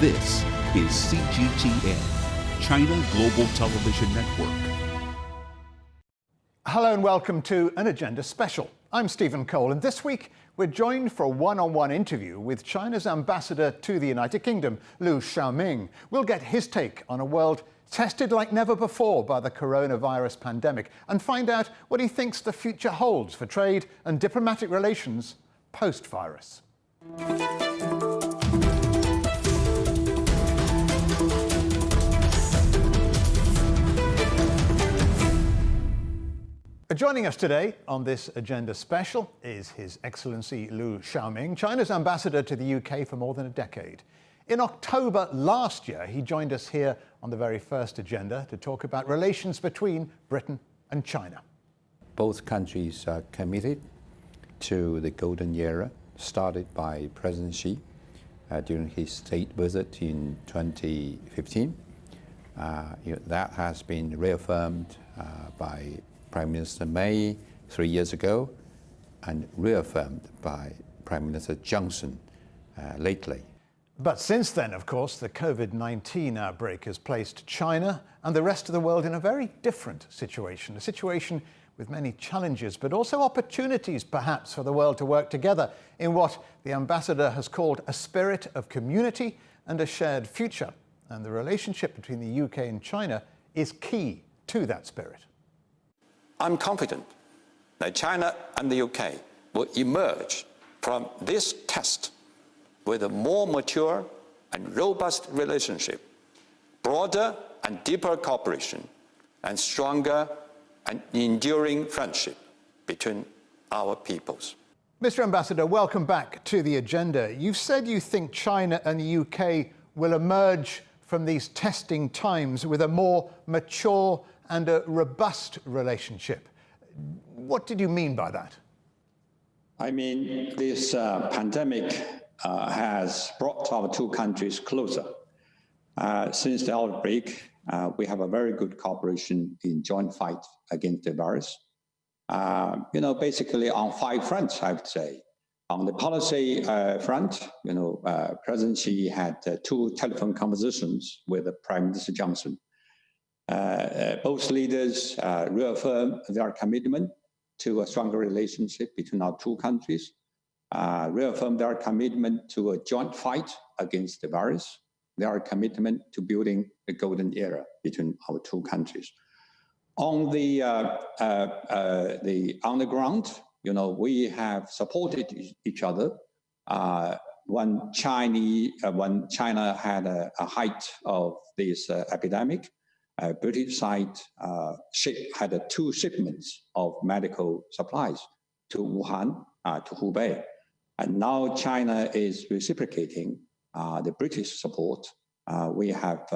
This is CGTN, China Global Television Network. Hello and welcome to an Agenda Special. I'm Stephen Cole, and this week we're joined for a one-on-one interview with China's ambassador to the United Kingdom, Liu Xiaoming. We'll get his take on a world tested like never before by the coronavirus pandemic and find out what he thinks the future holds for trade and diplomatic relations post-virus. Joining us today on this Agenda Special is His Excellency Liu Xiaoming, China's ambassador to the UK for more than a decade. In October last year, he joined us here on the very first agenda to talk about relations between Britain and China. Both countries are committed to the golden era started by President Xi during his state visit in 2015. That has been reaffirmed by Prime Minister May 3 years ago and reaffirmed by Prime Minister Johnson lately. But since then, of course, the COVID-19 outbreak has placed China and the rest of the world in a very different situation, a situation with many challenges, but also opportunities perhaps for the world to work together in what the ambassador has called a spirit of community and a shared future. And the relationship between the UK and China is key to that spirit. I'm confident that China and the UK will emerge from this test with a more mature and robust relationship, broader and deeper cooperation, and stronger and enduring friendship between our peoples. Mr. Ambassador, welcome back to the agenda. You've said you think China and the UK will emerge from these testing times with a more mature and a robust relationship. What did you mean by that? I mean, this pandemic has brought our two countries closer. Since the outbreak, we have a very good cooperation in joint fight against the virus. Basically on 5 fronts, I would say. On the policy front, President Xi had 2 telephone conversations with Prime Minister Johnson. Both leaders reaffirmed their commitment to a stronger relationship between our two countries, reaffirmed their commitment to a joint fight against the virus, their commitment to building a golden era between our two countries. On the ground, we have supported each other. When China had a height of this epidemic, British side had 2 shipments of medical supplies to Wuhan, to Hubei. And now China is reciprocating the British support. We have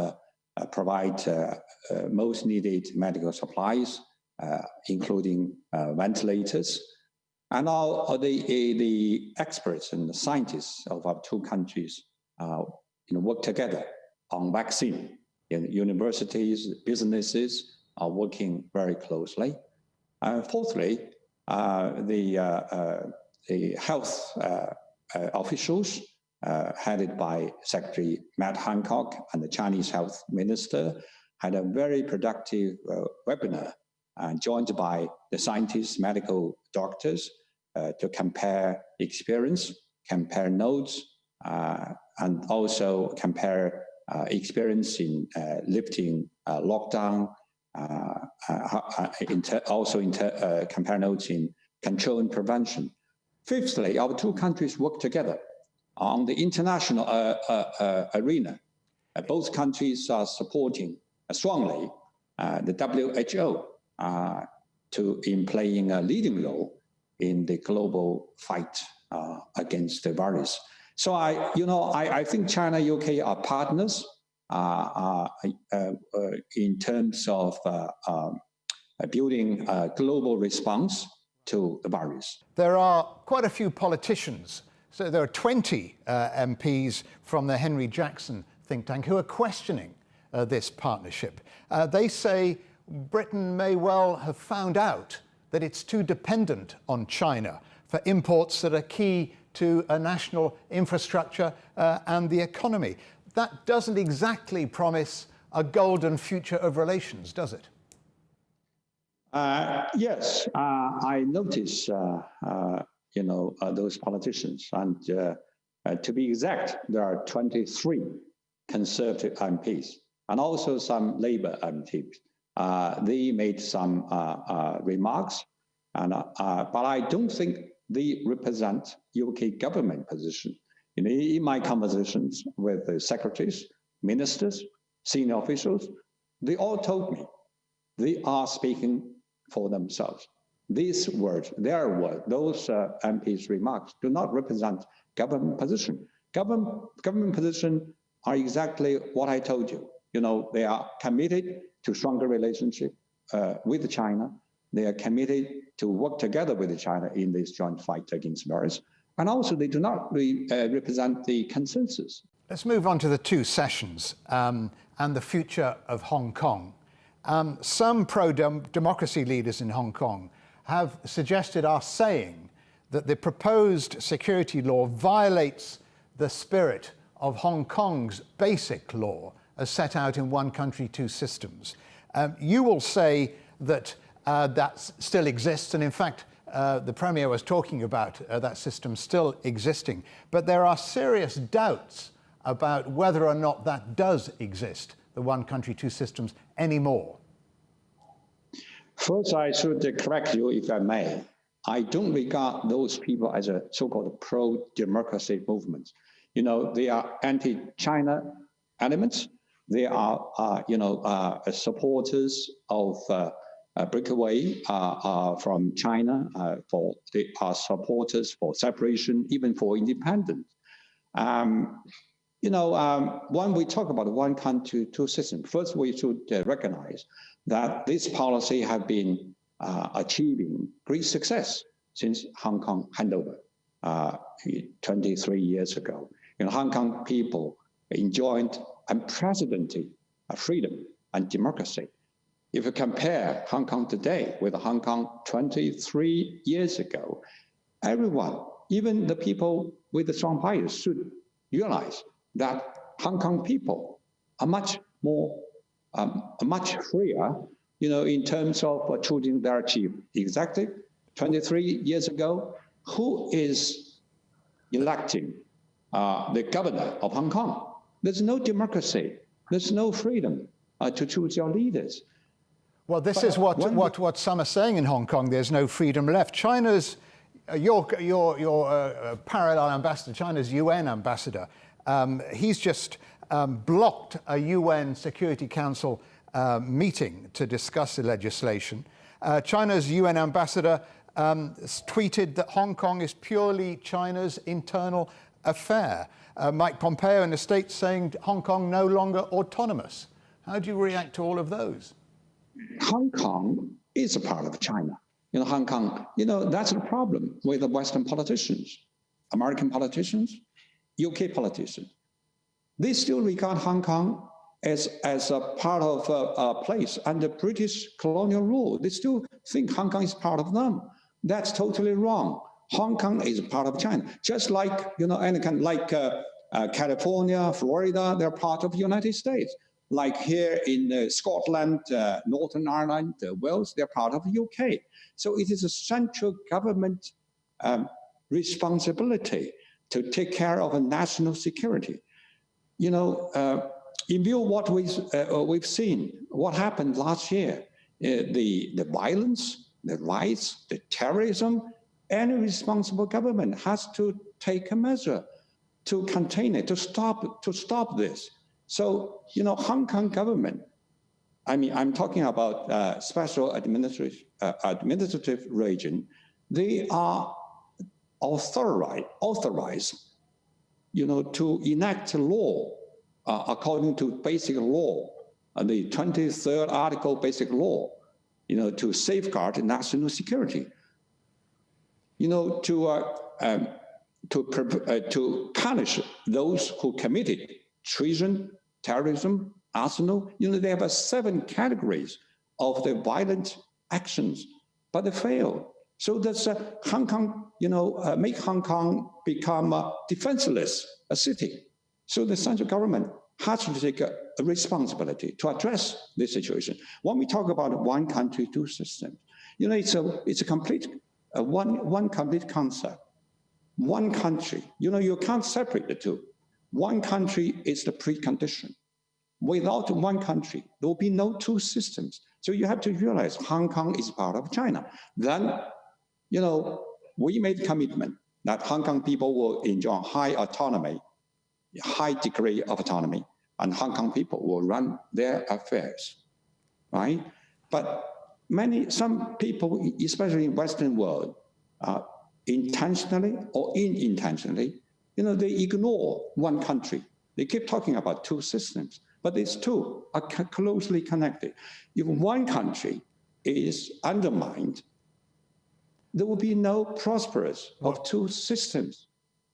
provided most needed medical supplies, including ventilators. And now the experts and the scientists of our two countries work together on vaccine. Universities, businesses are working very closely. Fourthly, the health officials headed by Secretary Matt Hancock and the Chinese Health Minister had a very productive webinar joined by the scientists, medical doctors to compare experience, compare notes, and also compare experience in lifting lockdown, compare notes in control and prevention. Fifthly, our two countries work together on the international arena. Both countries are supporting strongly the WHO in playing a leading role in the global fight against the virus. So I think China and UK are partners in terms of building a global response to the virus. There are quite a few politicians. So there are 20 MPs from the Henry Jackson think tank who are questioning this partnership. They say Britain may well have found out that it's too dependent on China for imports that are key to a national infrastructure and the economy. that doesn't exactly promise a golden future of relations, does it? Yes, I notice, those politicians, and to be exact, there are 23 Conservative MPs and also some Labour MPs. They made some remarks, but I don't think they represent UK government position. In my conversations with the secretaries, ministers, senior officials, they all told me they are speaking for themselves. These words, their words, those MPs' remarks do not represent government position. Government position are exactly what I told you. They are committed to stronger relationship with China. They are committed to work together with China in this joint fight against virus. And also, they do not represent the consensus. Let's move on to the two sessions and the future of Hong Kong. Some pro-democracy leaders in Hong Kong have suggested, are saying, that the proposed security law violates the spirit of Hong Kong's basic law as set out in One Country, Two Systems. You will say that that still exists, and in fact, the Premier was talking about that system still existing. But there are serious doubts about whether or not that does exist, the One Country, Two Systems, anymore. First, I should correct you, if I may. I don't regard those people as a so-called pro-democracy movement. They are anti-China elements. They are, supporters of breakaway from China. They are supporters for separation, even for independence. When we talk about One Country, Two Systems, first we should recognize that this policy has been achieving great success since Hong Kong handover 23 years ago. Hong Kong people enjoyed unprecedented freedom and democracy. If you compare Hong Kong today with Hong Kong 23 years ago, everyone, even the people with the strong bias, should realize that Hong Kong people are much freer, in terms of choosing their chief executive. 23 years ago, who is electing the governor of Hong Kong? There's no democracy. There's no freedom to choose your leaders. Well, this is what some are saying in Hong Kong. There's no freedom left. China's, your parallel ambassador, China's UN ambassador, he's just blocked a UN Security Council meeting to discuss the legislation. China's UN ambassador tweeted that Hong Kong is purely China's internal affair. Mike Pompeo in the States saying Hong Kong no longer autonomous. How do you react to all of those? Hong Kong is a part of China. Hong Kong, that's the problem with the Western politicians, American politicians, UK politicians. They still regard Hong Kong as a part of a place under British colonial rule. They still think Hong Kong is part of them. That's totally wrong. Hong Kong is a part of China, just like California, Florida, they're part of the United States. Like here in Scotland, Northern Ireland, Wales, they're part of the UK. So it is a central government responsibility to take care of national security. In view of what we've seen, what happened last year, the violence, the riots, the terrorism, any responsible government has to take a measure to contain it, to stop this. So, Hong Kong government, I'm talking about special administrative region, they are authorized, to enact law according to basic law, the 23rd article basic law, to safeguard national security, to punish those who committed treason, terrorism, arsenal. They have 7 categories of the violent actions, but they fail. So that's Hong Kong, make Hong Kong become a defenseless city. So the central government has to take a responsibility to address this situation. When we talk about one country, two systems, it's a complete one complete concept. One country, you can't separate the two. One country is the precondition. Without one country, there will be no two systems. So you have to realize Hong Kong is part of China. Then, we made a commitment that Hong Kong people will enjoy high autonomy, high degree of autonomy, and Hong Kong people will run their affairs, right? But some people, especially in Western world, intentionally or unintentionally, they ignore one country. They keep talking about two systems, but these two are closely connected. If one country is undermined, there will be no prosperous of two systems.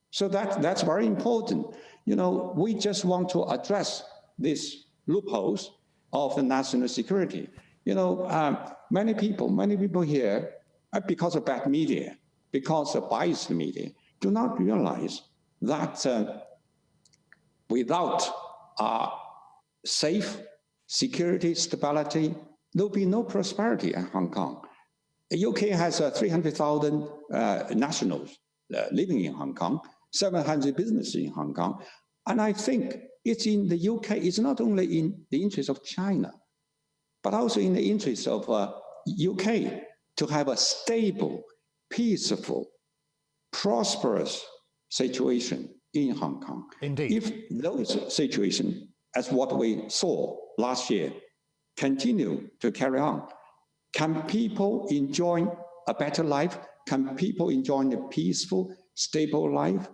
So that's very important. We just want to address these loopholes of the national security. Many people here, because of bad media, because of biased media, do not realize that without safe security, stability, there will be no prosperity in Hong Kong. The UK has 300,000 nationals living in Hong Kong, 700 businesses in Hong Kong. And I think it's in the UK, it's not only in the interest of China, but also in the interest of UK to have a stable, peaceful, prosperous situation in Hong Kong. Indeed. If those situations, as what we saw last year, continue to carry on, can people enjoy a better life? Can people enjoy a peaceful, stable life?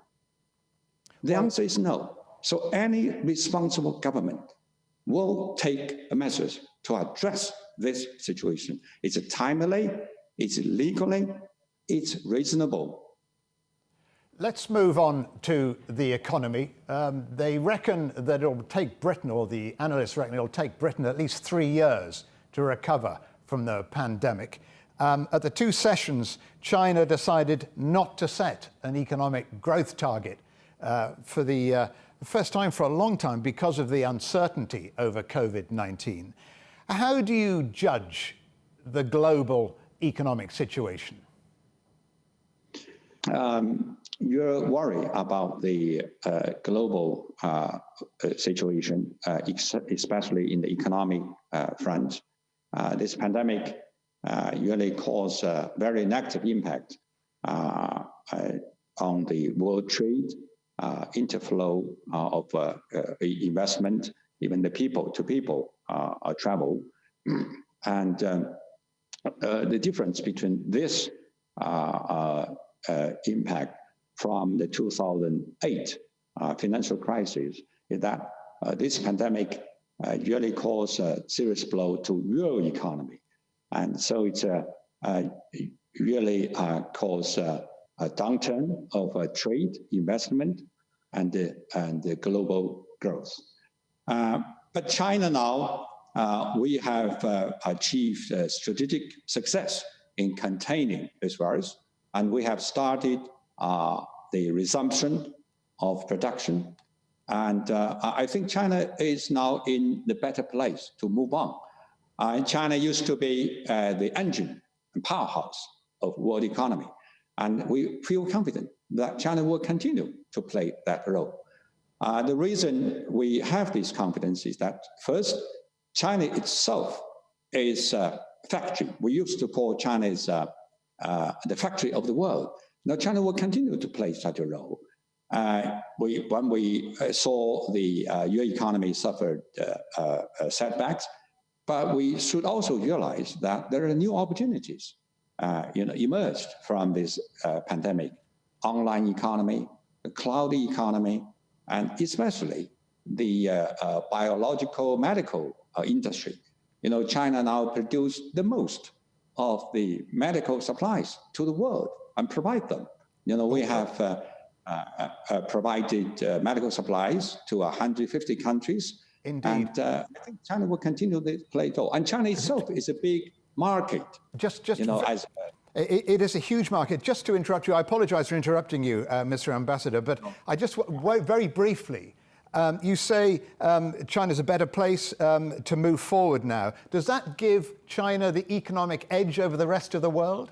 The answer is no. So any responsible government will take a measures to address this situation. It's timely, it's legally, it's reasonable. Let's move on to the economy. They reckon that it'll take Britain, or the analysts reckon it'll take Britain at least 3 years to recover from the pandemic. At the two sessions, China decided not to set an economic growth target for the first time for a long time because of the uncertainty over COVID-19. How do you judge the global economic situation? You're worried about the global situation, especially in the economic front. This pandemic really caused a very negative impact on the world trade, interflow of investment, even the people-to-people travel. And the difference between this impact from the 2008 financial crisis is that this pandemic really caused a serious blow to real economy. And so it's really caused a downturn of trade, investment, and the global growth. But China now, we have achieved strategic success in containing this virus, and we have started the resumption of production. And I think China is now in the better place to move on. China used to be the engine and powerhouse of world economy. And we feel confident that China will continue to play that role. The reason we have this confidence is that, first, China itself is a factory. We used to call China as the factory of the world. Now, China will continue to play such a role. When we saw the US economy suffered setbacks, but we should also realize that there are new opportunities emerged from this pandemic. Online economy, the cloud economy, and especially the biological medical industry. China now produces the most of the medical supplies to the world and provide them. We have provided medical supplies to 150 countries. Indeed. And I think China will continue to play a role. And China itself is a big market. It is a huge market. Just to interrupt you, I apologize for interrupting you, Mr. Ambassador, but I just very briefly, You say China's a better place to move forward now. Does that give China the economic edge over the rest of the world?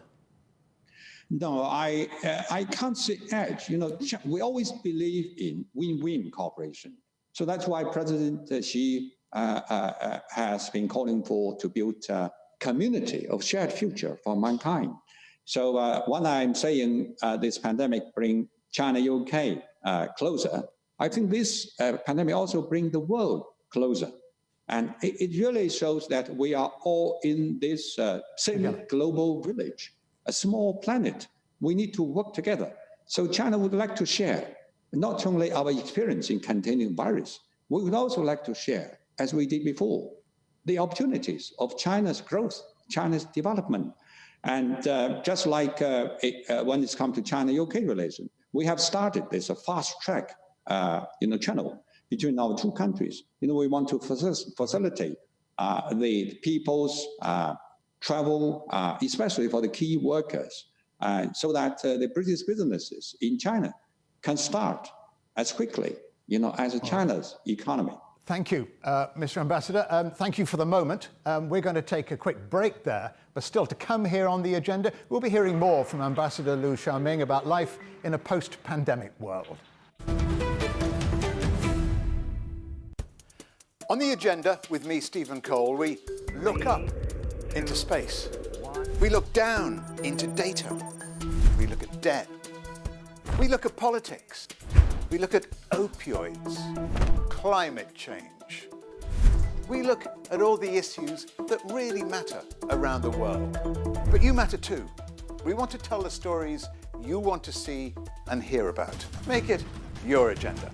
No, I can't say edge. You know, we always believe in win-win cooperation. So that's why President Xi has been calling for to build a community of shared future for mankind. So when I'm saying this pandemic bring China, UK closer, I think this pandemic also bring the world closer. And it really shows that we are all in this same global village, a small planet. We need to work together. So China would like to share not only our experience in containing virus, we would also like to share, as we did before, the opportunities of China's growth, China's development. And just like when it's come to China-UK relation, we have started this fast track channel between our two countries. You know, we want to facilitate the people's travel, especially for the key workers, so that the British businesses in China can start as quickly, as China's economy. Thank you, Mr. Ambassador. Thank you for the moment. We're going to take a quick break there, but still to come here on the agenda, we'll be hearing more from Ambassador Liu Xiaoming about life in a post-pandemic world. On the agenda with me, Stephen Cole, we look up into space. We look down into data. We look at debt. We look at politics. We look at opioids, climate change. We look at all the issues that really matter around the world. But you matter too. We want to tell the stories you want to see and hear about. Make it your agenda.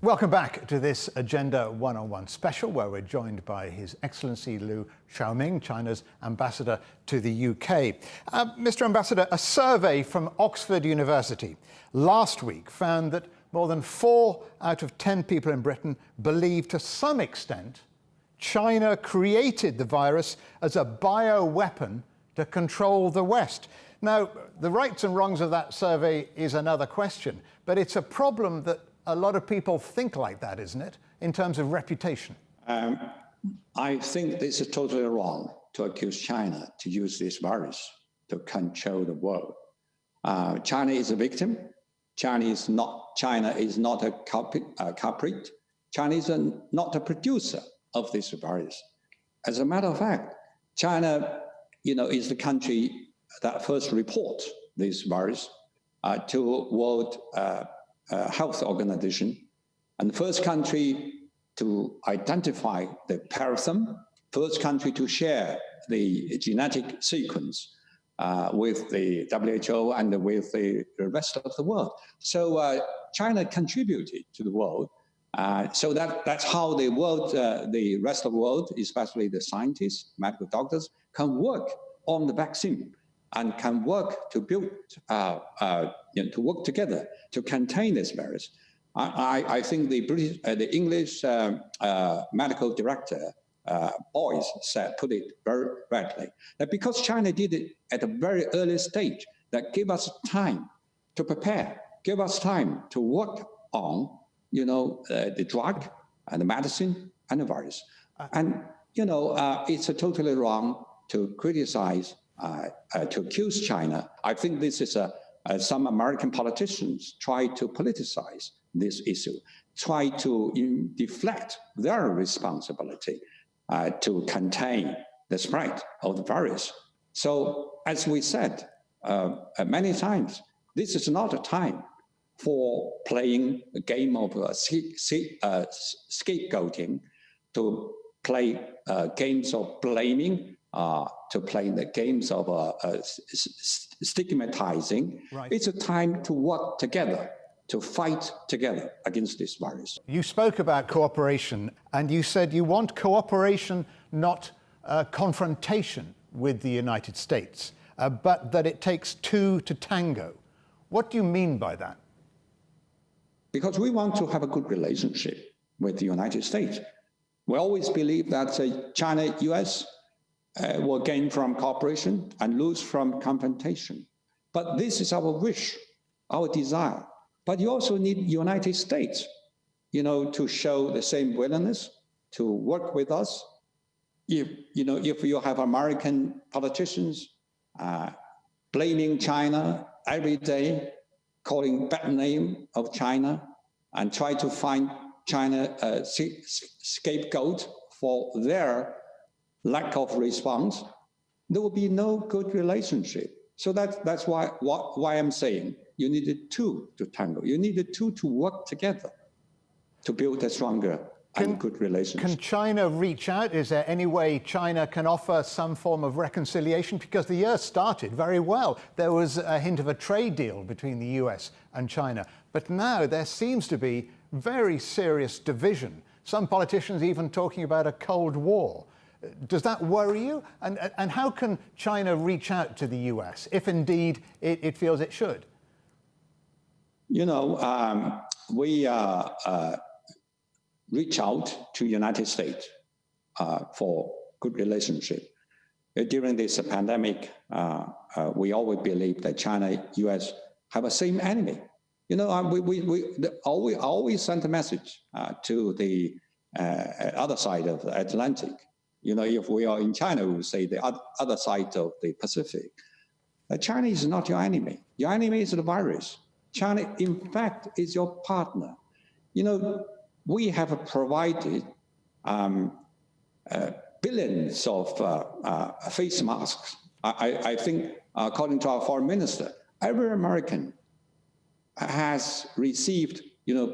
Welcome back to this Agenda One-on-One special, where we're joined by His Excellency Liu Xiaoming, China's ambassador to the UK. Mr. Ambassador, a survey from Oxford University last week found that more than 4 out of 10 people in Britain believe to some extent China created the virus as a bioweapon to control the West. Now, the rights and wrongs of that survey is another question, but it's a problem that a lot of people think like that, isn't it, in terms of reputation? I think this is totally wrong to accuse China to use this virus to control the world. China is a victim. China is not a culprit. China is not a producer of this virus. As a matter of fact, China, is the country that first reports this virus to World Health Organization, and the first country to identify the parasite, first country to share the genetic sequence with the WHO and with the rest of the world. So China contributed to the world. So that's how the world, the rest of the world, especially the scientists, medical doctors, can work on the vaccine and can work to build, to work together to contain this virus. I think the English medical director, Boyce, put it very rightly, that because China did it at a very early stage, that gave us time to prepare, give us time to work on, the drug and the medicine and the virus. And, it's totally wrong to criticize, to accuse China. I think this is some American politicians try to politicize this issue, try to deflect their responsibility to contain the spread of the virus. So, as we said many times, this is not a time for playing a game of scapegoating, to play games of blaming, to play the games of stigmatizing. Right. It's a time to work together, to fight together against this virus. You spoke about cooperation, and you said you want cooperation, not confrontation with the United States, but that it takes two to tango. What do you mean by that? Because we want to have a good relationship with the United States. We always believe that China, US, will gain from cooperation and lose from confrontation. But this is our wish. our desire. But you also need United States, to show the same willingness to work with us. If you have American politicians blaming China every day, calling bad name of China, and try to find China a scapegoat for their lack of response, there will be no good relationship. So that's why I'm saying you need the two to tango. You need the two to work together to build a stronger and good relationship. Can China reach out? Is there any way China can offer some form of reconciliation? Because the year started very well. There was a hint of a trade deal between the US and China. But now there seems to be very serious division. Some politicians even talking about a Cold War. Does that worry you? And how can China reach out to the US if indeed it feels it should? We reach out to United States for good relationship. During this pandemic, we always believe that China, US have the same enemy. We always send a message to the other side of the Atlantic. If we are in China, we will say the other side of the Pacific. China is not your enemy. Your enemy is the virus. China, in fact, is your partner. We have provided billions of face masks. I think, according to our foreign minister, every American has received,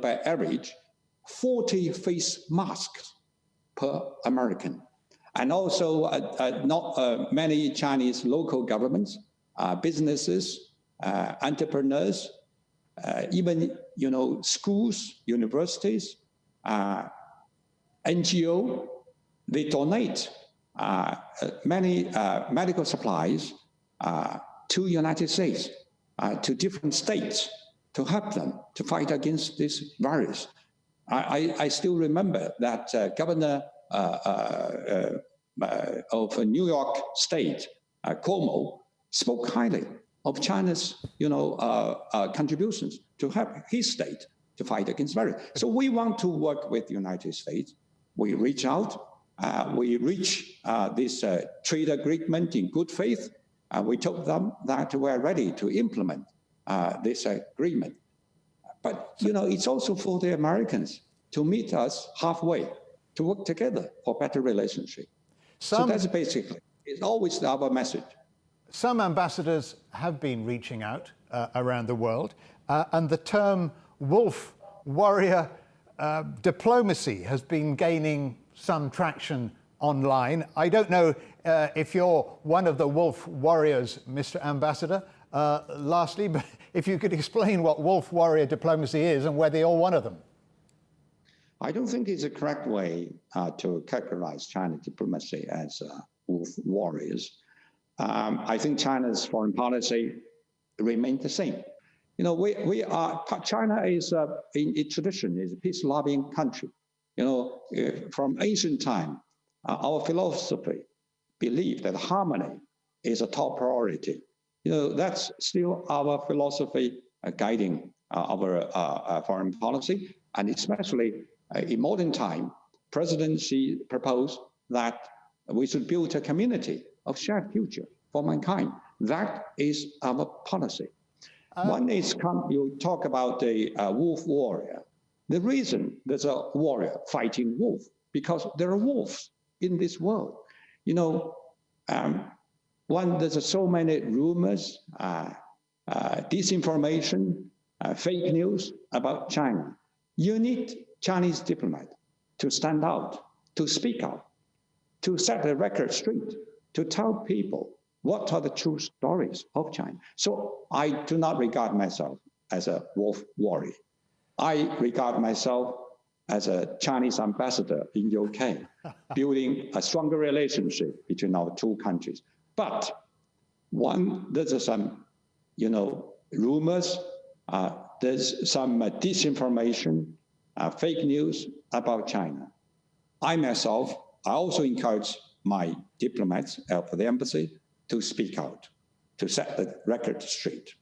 by average, 40 face masks per American. And also not many Chinese local governments, businesses, entrepreneurs, even schools, universities, NGO, they donate many medical supplies to United States, to different states, to help them to fight against this virus. I still remember that Governor of New York State, Cuomo, spoke highly of China's, contributions to help his state to fight against virus. So we want to work with the United States. We reach out. We reach this trade agreement in good faith. We told them that we're ready to implement this agreement. But, it's also for the Americans to meet us halfway, to work together for better relationship. So that's basically, it's always our message. Some ambassadors have been reaching out around the world, and the term wolf warrior diplomacy has been gaining some traction online. I don't know if you're one of the wolf warriors, Mr. Ambassador. Lastly, but if you could explain what wolf warrior diplomacy is and whether you're one of them. I don't think it's a correct way to characterize China diplomacy as wolf warriors. I think China's foreign policy remains the same. China is, in its tradition, is a peace-loving country. From ancient time, our philosophy believed that harmony is a top priority. That's still our philosophy guiding our foreign policy, and especially in modern time, President Xi proposed that we should build a community of shared future for mankind. That is our policy. One is, you talk about the wolf warrior. The reason there's a warrior fighting wolf, because there are wolves in this world. There's so many rumors, disinformation, fake news about China. You need Chinese diplomat to stand out, to speak out, to set the record straight, to tell people what are the true stories of China. So I do not regard myself as a wolf warrior. I regard myself as a Chinese ambassador in UK, building a stronger relationship between our two countries. But there's some, rumors, there's some disinformation, fake news about China. I also encourage my diplomats for the embassy to speak out, to set the record straight.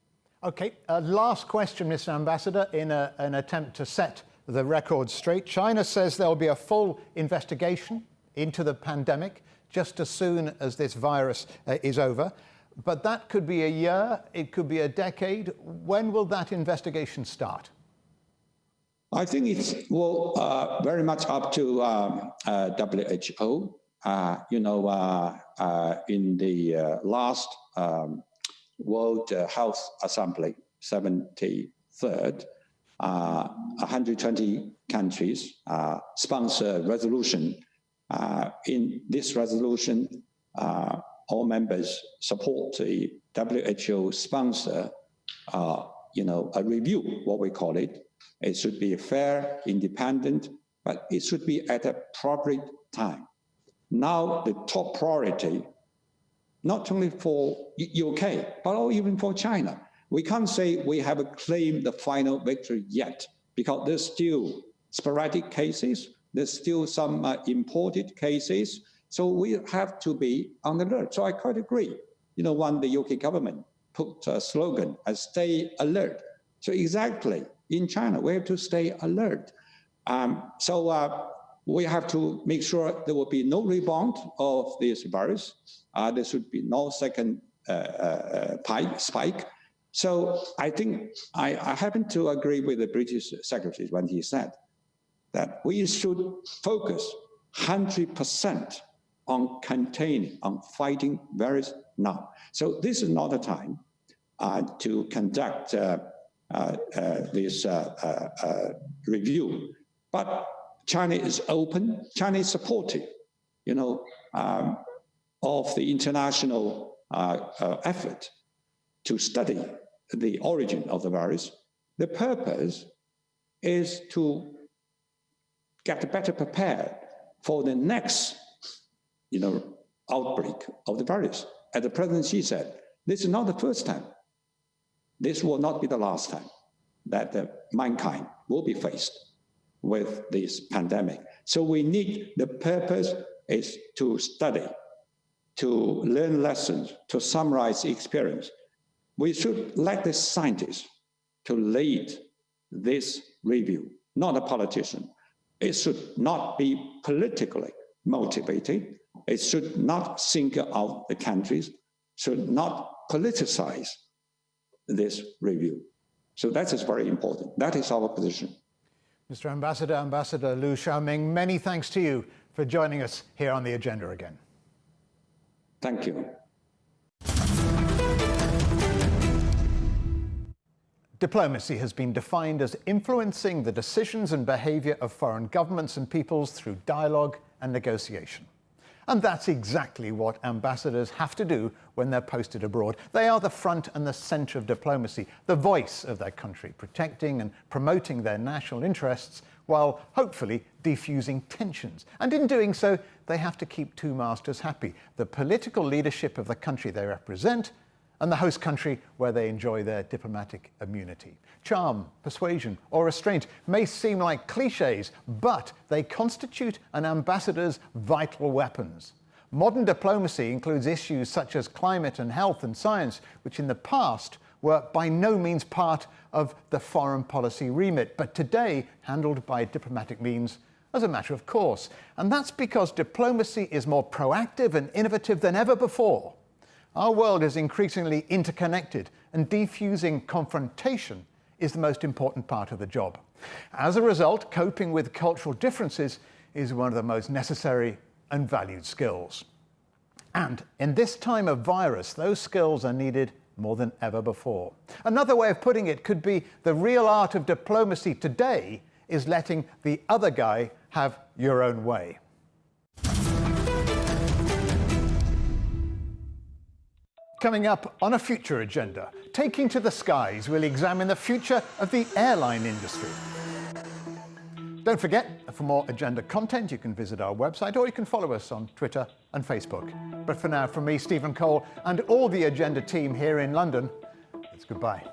Okay, last question, Mr. Ambassador, in an attempt to set the record straight. China says there will be a full investigation into the pandemic just as soon as this virus is over. But that could be a year, it could be a decade. When will that investigation start? I think it's very much up to WHO. In the last World Health Assembly, 73rd, 120 countries sponsor a resolution. In this resolution, all members support the WHO sponsor, a review, what we call it. It should be fair, independent, but it should be at an appropriate time. Now, the top priority, not only for UK, but even for China. We can't say we have claimed the final victory yet, because there's still sporadic cases, there's still some imported cases, so we have to be on the alert. So I quite agree. When the UK government put a slogan, stay alert. So exactly, in China, we have to stay alert. We have to make sure there will be no rebound of this virus. There should be no second spike. So I think I happen to agree with the British Secretary when he said that we should focus 100% on containing, on fighting virus now. So this is not a time to conduct this review. But China is open, China is supportive, of the international effort to study the origin of the virus. The purpose is to get better prepared for the next, outbreak of the virus. As the President Xi said, this is not the first time. This will not be the last time that mankind will be faced with this pandemic. So we need, the purpose is to study, to learn lessons, to summarize experience. We should let the scientists to lead this review, not a politician. It should not be politically motivated. It should not single out the countries, should not politicize this review. So that is very important. That is our position. Mr. Ambassador, Ambassador Liu Xiaoming, many thanks to you for joining us here on The Agenda again. Thank you. Diplomacy has been defined as influencing the decisions and behaviour of foreign governments and peoples through dialogue and negotiation. And that's exactly what ambassadors have to do when they're posted abroad. They are the front and the centre of diplomacy, the voice of their country, protecting and promoting their national interests while hopefully defusing tensions. And in doing so, they have to keep two masters happy: the political leadership of the country they represent and the host country where they enjoy their diplomatic immunity. Charm, persuasion, or restraint may seem like cliches, but they constitute an ambassador's vital weapons. Modern diplomacy includes issues such as climate and health and science, which in the past were by no means part of the foreign policy remit, but today handled by diplomatic means as a matter of course. And that's because diplomacy is more proactive and innovative than ever before. Our world is increasingly interconnected, and defusing confrontation is the most important part of the job. As a result, coping with cultural differences is one of the most necessary and valued skills. And in this time of virus, those skills are needed more than ever before. Another way of putting it could be the real art of diplomacy today is letting the other guy have your own way. Coming up on a future agenda, taking to the skies, we'll examine the future of the airline industry. Don't forget, for more agenda content, you can visit our website or you can follow us on Twitter and Facebook. But for now, from me, Stephen Cole, and all the Agenda team here in London, it's goodbye.